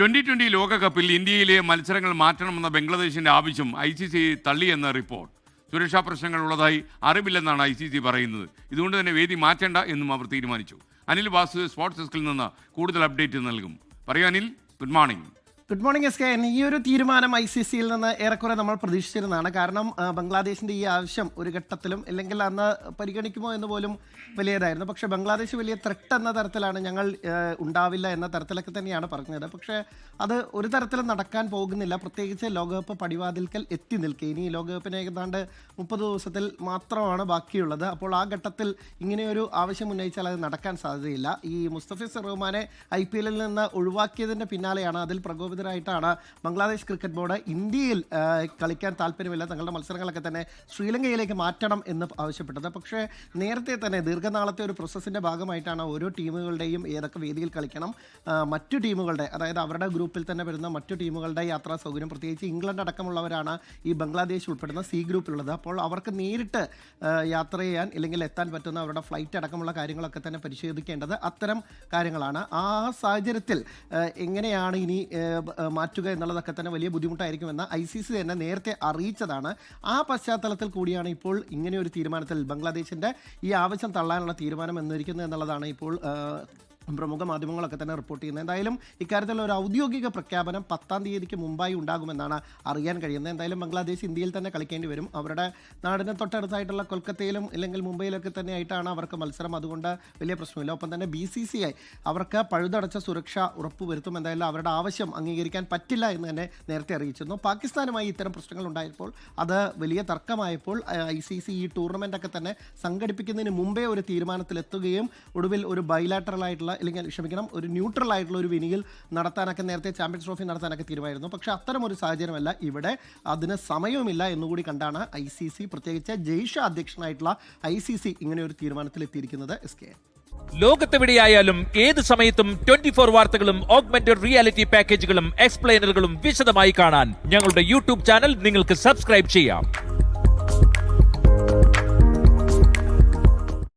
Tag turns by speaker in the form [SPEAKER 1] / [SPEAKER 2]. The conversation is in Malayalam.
[SPEAKER 1] 2020 ലോകകപ്പിൽ ഇന്ത്യയിലെ മത്സരങ്ങൾ മാറ്റണമെന്ന ബംഗ്ലാദേശിന്റെ ആവശ്യം ICC തള്ളിയെന്ന റിപ്പോർട്ട്. സുരക്ഷാ പ്രശ്നങ്ങൾ ഉള്ളതായി അറിവില്ലെന്നാണ് ICC പറയുന്നത്. ഇതുകൊണ്ട് തന്നെ വേദി മാറ്റേണ്ട എന്നും അവർ തീരുമാനിച്ചു. അനിൽ വാസു സ്പോർട്സ് ഡെസ്കിൽ നിന്ന് കൂടുതൽ അപ്ഡേറ്റ് നൽകും. പറയൂ Anil, good morning.
[SPEAKER 2] Good morning SKN. ഈ ഒരു തീരുമാനം ICCയിൽ നിന്ന് ഏറെക്കുറെ നമ്മൾ പ്രതീക്ഷിച്ചിരുന്നതാണ്. കാരണം ബംഗ്ലാദേശിൻ്റെ ഈ ആവശ്യം ഒരു ഘട്ടത്തിലും ഇല്ലെങ്കിൽ അന്ന് പരിഗണിക്കുമോ എന്ന് പോലും വലിയതായിരുന്നു. പക്ഷേ ബംഗ്ലാദേശ് വലിയ ത്രെട്ട് എന്ന തരത്തിലാണ് ഞങ്ങൾ ഉണ്ടാവില്ല എന്ന തരത്തിലൊക്കെ തന്നെയാണ് പറഞ്ഞത്. പക്ഷേ അത് ഒരു തരത്തിലും നടക്കാൻ പോകുന്നില്ല. പ്രത്യേകിച്ച് ലോകകപ്പ് പടിവാതിൽക്കൽ എത്തി നിൽക്കുക. ഇനി ലോകകപ്പിന് ഏതാണ്ട് 30 ദിവസത്തിൽ മാത്രമാണ് ബാക്കിയുള്ളത്. അപ്പോൾ ആ ഘട്ടത്തിൽ ഇങ്ങനെയൊരു ആവശ്യം ഉന്നയിച്ചാൽ അത് നടക്കാൻ സാധ്യതയില്ല. ഈ മുസ്തഫിസ് റഹ്മാനെ IPL നിന്ന് ഒഴിവാക്കിയതിൻ്റെ പിന്നാലെയാണ് അതിൽ പ്രകോപിതരായിട്ടാണ് ബംഗ്ലാദേശ് ക്രിക്കറ്റ് ബോർഡ് ഇന്ത്യയിൽ കളിക്കാൻ താല്പര്യമില്ല, തങ്ങളുടെ മത്സരങ്ങളൊക്കെ തന്നെ ശ്രീലങ്കയിലേക്ക് മാറ്റണം എന്ന് ആവശ്യപ്പെട്ടത്. പക്ഷേ നേരത്തെ തന്നെ ദീർഘനാളത്തെ ഒരു പ്രോസസ്സിൻ്റെ ഭാഗമായിട്ടാണ് ഓരോ ടീമുകളുടെയും ഏതൊക്കെ വേദിയിൽ കളിക്കണം, മറ്റു ടീമുകളുടെ, അതായത് അവരുടെ ഗ്രൂപ്പിൽ തന്നെ വരുന്ന മറ്റു ടീമുകളുടെ യാത്രാ സൗകര്യം, പ്രത്യേകിച്ച് ഇംഗ്ലണ്ട് അടക്കമുള്ളവരാണ് ഈ ബംഗ്ലാദേശ് ഉൾപ്പെടുന്ന C ഗ്രൂപ്പിലുള്ളത്. അപ്പോൾ അവർക്ക് നേരിട്ട് യാത്ര ചെയ്യാൻ ഇല്ലെങ്കിൽ എത്താൻ പറ്റുന്ന അവരുടെ ഫ്ലൈറ്റ് അടക്കമുള്ള കാര്യങ്ങളൊക്കെ തന്നെ പരിശോധിക്കേണ്ടത് അത്തരം കാര്യങ്ങളാണ്. ആ സാഹചര്യത്തിൽ എങ്ങനെയാണ് ഇനി മാറ്റുക എന്നുള്ളതൊക്കെ തന്നെ വലിയ ബുദ്ധിമുട്ടായിരിക്കുമെന്ന് ICC തന്നെ നേരത്തെ അറിയിച്ചതാണ്. ആ പശ്ചാത്തലത്തിൽ കൂടിയാണ് ഇപ്പോൾ ഇങ്ങനെ ഒരു തീരുമാനത്തിൽ ബംഗ്ലാദേശിൻ്റെ ഈ ആവശ്യം തള്ളാനുള്ള തീരുമാനം എന്നിരിക്കുന്നത് എന്നുള്ളതാണ് ഇപ്പോൾ പ്രമുഖ മാധ്യമങ്ങളൊക്കെ തന്നെ റിപ്പോർട്ട് ചെയ്യുന്നത്. എന്തായാലും ഇക്കാര്യത്തിലുള്ള ഒരു ഔദ്യോഗിക പ്രഖ്യാപനം 10-ാം തീയതിക്ക് മുമ്പായി ഉണ്ടാകുമെന്നാണ് അറിയാൻ കഴിയുന്നത്. എന്തായാലും ബംഗ്ലാദേശ് ഇന്ത്യയിൽ തന്നെ കളിക്കേണ്ടി വരും. അവരുടെ നാടിന് തൊട്ടടുത്തായിട്ടുള്ള കൊൽക്കത്തയിലും അല്ലെങ്കിൽ മുംബൈയിലൊക്കെ തന്നെ ആയിട്ടാണ് അവർക്ക് മത്സരം. അതുകൊണ്ട് വലിയ പ്രശ്നമില്ല. ഒപ്പം തന്നെ BCCI അവർക്ക് പഴുതടച്ച സുരക്ഷ ഉറപ്പുവരുത്തും. എന്തായാലും അവരുടെ ആവശ്യം അംഗീകരിക്കാൻ പറ്റില്ല എന്ന് തന്നെ നേരത്തെ അറിയിച്ചിരുന്നു. പാകിസ്ഥാനുമായി ഇത്തരം പ്രശ്നങ്ങൾ ഉണ്ടായപ്പോൾ അത് വലിയ തർക്കമായപ്പോൾ ICC ഈ ടൂർണമെൻ്റൊക്കെ തന്നെ സംഘടിപ്പിക്കുന്നതിന് മുമ്പേ ഒരു തീരുമാനത്തിലെത്തുകയും ഒടുവിൽ ഒരു ബൈലാറ്ററൽ ആയിട്ടുള്ള ഒരു ന്യൂട്രൽ ആയിട്ടുള്ള ഒരു വിനിയിൽ നടത്താനൊക്കെ നേരത്തെ ചാമ്പ്യൻസ് ട്രോഫി നടത്താനൊക്കെ തീരുമാനിച്ചിരുന്നു. പക്ഷേ അത്തരം ഒരു സാഹചര്യമല്ല ഇവിടെ, അതിന് സമയവുമില്ല എന്നുകൂടി കണ്ടാണ് ICC, പ്രത്യേകിച്ച് ജയ്ഷ അധ്യക്ഷനായിട്ടുള്ള ICC ഇങ്ങനെ ഒരു തീരുമാനത്തിലെത്തിയിരിക്കുന്നത്.
[SPEAKER 3] ലോകത്തെവിടെയായാലും ഏത് സമയത്തും 24 വാർത്തകളും ഓഗ്മെന്റഡ് റിയാലിറ്റി പാക്കേജുകളും എക്സ്പ്ലെയിനറുകളും വിശദമായി കാണാൻ ഞങ്ങളുടെ YouTube ചാനൽ നിങ്ങൾക്ക് സബ്സ്ക്രൈബ് ചെയ്യാം.